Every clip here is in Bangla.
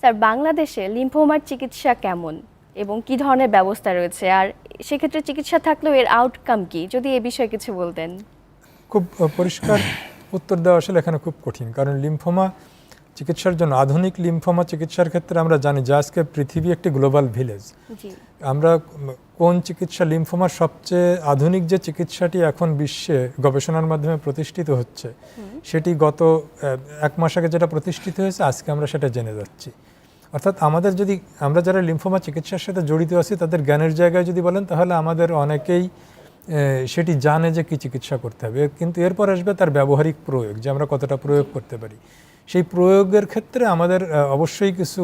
স্যার, বাংলাদেশে লিম্ফোমার চিকিৎসা কেমন এবং কি ধরনের ব্যবস্থা রয়েছে, আর সেক্ষেত্রে চিকিৎসা থাকলেও এর আউটকাম কি, যদি এ বিষয়ে কিছু বলতেন। খুব পরিষ্কার উত্তর দেওয়া আসলে এখানে খুব কঠিন, কারণ লিম্ফোমা চিকিৎসার জন্য আধুনিক লিম্ফোমা চিকিৎসার ক্ষেত্রে আমরা জানি যে আজকে পৃথিবী একটি গ্লোবাল ভিলেজ। জি। আমরা কোন চিকিৎসা লিম্ফোমার সবচেয়ে আধুনিক যে চিকিৎসাটি এখন বিশ্বে গবেষণার মাধ্যমে প্রতিষ্ঠিত হচ্ছে, সেটি গত 1 মাস আগে যেটা প্রতিষ্ঠিত হয়েছে, আজকে আমরা সেটা জেনে যাচ্ছি। অর্থাৎ আমরা যারা লিম্ফোমা চিকিৎসার সাথে জড়িত আছি, তাদের জ্ঞানের জায়গায় যদি বলেন, তাহলে আমাদের অনেকেই সেটি জানে যে কী চিকিৎসা করতে হবে, কিন্তু এরপর আসবে তার ব্যবহারিক প্রয়োগ, যে আমরা কতটা প্রয়োগ করতে পারি। সেই প্রয়োগের ক্ষেত্রে আমাদের অবশ্যই কিছু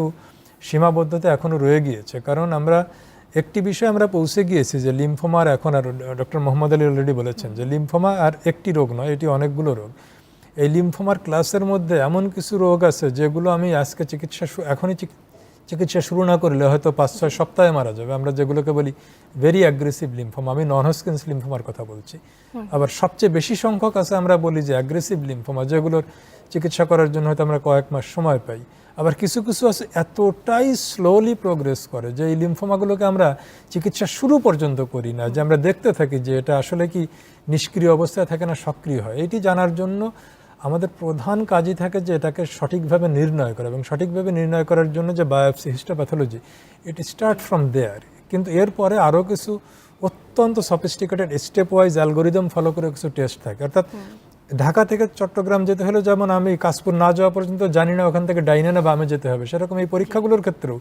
সীমাবদ্ধতা এখনও রয়ে গিয়েছে, কারণ আমরা একটি বিষয়ে আমরা পৌঁছে গিয়েছি যে লিম্ফোমার এখন, আর ডক্টর মোহাম্মদ আলী অলরেডি বলেছেন যে লিম্ফোমা আর একটি রোগ নয়, এটি অনেকগুলো রোগ। এই লিম্ফোমার ক্লাসের মধ্যে এমন কিছু রোগ আছে যেগুলো আমি আজকে এখনই চিকিৎসা শুরু না করলে হয়তো 5-6 সপ্তাহে মারা যাবে। আমরা যেগুলোকে বলি ভেরি অ্যাগ্রেসিভ লিম্ফোমা, আমি নন হজকিন্স লিম্ফোমার কথা বলছি। আবার সবচেয়ে বেশি সংখ্যক আছে আমরা বলি যে অ্যাগ্রেসিভ লিম্ফোমা, যেগুলোর চিকিৎসা করার জন্য হয়তো আমরা কয়েক মাস সময় পাই। আবার কিছু কিছু আছে এতটাই স্লোলি প্রোগ্রেস করে যে এই লিম্ফোমাগুলোকে আমরা চিকিৎসা শুরু পর্যন্ত করি না, যে আমরা দেখতে থাকি যে এটা আসলে কি নিষ্ক্রিয় অবস্থায় থাকে না সক্রিয় হয়। এটি জানার জন্য আমাদের প্রধান কাজই থাকে যে এটাকে সঠিকভাবে নির্ণয় করা, এবং সঠিকভাবে নির্ণয় করার জন্য যে biopsy, histopathology, it start from there. কিন্তু এরপরে আরও কিছু অত্যন্ত sophisticated stepwise algorithm follow করে কিছু টেস্ট থাকে। অর্থাৎ ঢাকা থেকে চট্টগ্রাম যেতে হলে যেমন আমি কাশপুর না যাওয়া পর্যন্ত জানি না ওখান থেকে ডাইনে না বামে যেতে হবে, সেরকম এই পরীক্ষাগুলোর ক্ষেত্রেও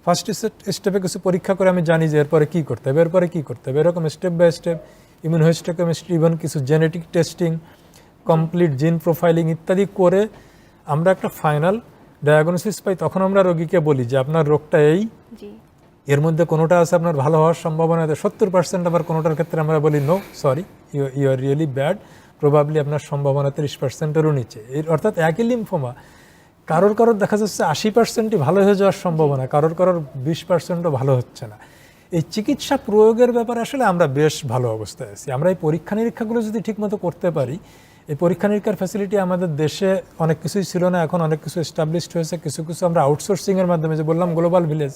ফার্স্ট স্টেপে কিছু পরীক্ষা করে আমি জানি যে এরপরে কী করতে হবে, এরপরে কী করতে হবে, এরকম step by step immunohistochemistry, even কিছু genetic testing, complete gene profiling ইত্যাদি করে আমরা একটা ফাইনাল ডায়াগনোসিস পাই। তখন আমরা রোগীকে বলি যে আপনার রোগটা এই, এর মধ্যে কোনোটা আছে আপনার ভালো হওয়ার সম্ভাবনা 70%, আবার কোনোটার ক্ষেত্রে আমরা বলি no sorry, you are really bad, probably আপনার সম্ভাবনা 30%-এরও নিচে। অর্থাৎ একই লিম্ফোমা কারোর দেখা যাচ্ছে 80%ই ভালো হয়ে যাওয়ার সম্ভাবনা, কারোর 20%ও ভালো হচ্ছে না। এই চিকিৎসা প্রয়োগের ব্যাপারে আসলে আমরা বেশ ভালো অবস্থায় আছি। আমরা এই পরীক্ষা নিরীক্ষাগুলো যদি ঠিকমতো করতে পারি, এই পরীক্ষা নিরীক্ষার ফ্যাসিলিটি আমাদের দেশে অনেক কিছুই ছিল না, এখন অনেক কিছু এস্টাবলিশড হয়েছে। কিছু আমরা আউটসোর্সিংয়ের মাধ্যমে, যে বললাম গ্লোবাল ভিলেজ,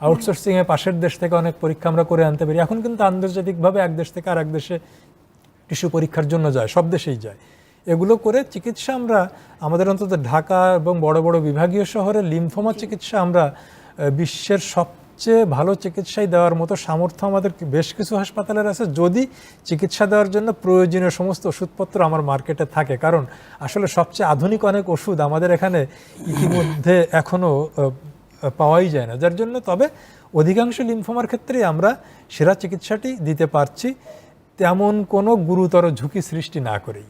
আউটসোর্সিংয়ে পাশের দেশ থেকে অনেক পরীক্ষা আমরা করে আনতে পারি। এখন কিন্তু আন্তর্জাতিকভাবে এক দেশ থেকে আর এক দেশে টিস্যু পরীক্ষার জন্য যায়, সব দেশেই যায়। এগুলো করে চিকিৎসা আমরা আমাদের অন্তত ঢাকা এবং বড় বড় বিভাগীয় শহরে লিম্ফোমা চিকিৎসা আমরা বিশ্বের সবচেয়ে ভালো চিকিৎসাই দেওয়ার মতো সামর্থ্য আমাদের বেশ কিছু হাসপাতালের আছে, যদি চিকিৎসা দেওয়ার জন্য প্রয়োজনীয় সমস্ত ওষুধপত্র আমার মার্কেটে থাকে। কারণ আসলে সবচেয়ে আধুনিক অনেক ওষুধ আমাদের এখানে ইতিমধ্যে এখনও পাওয়াই যায় না, যার জন্য তবে অধিকাংশ লিম্ফোমার ক্ষেত্রেই আমরা সেরা চিকিৎসাটি দিতে পারছি, তেমন কোনো গুরুতর ঝুঁকি সৃষ্টি না করেই।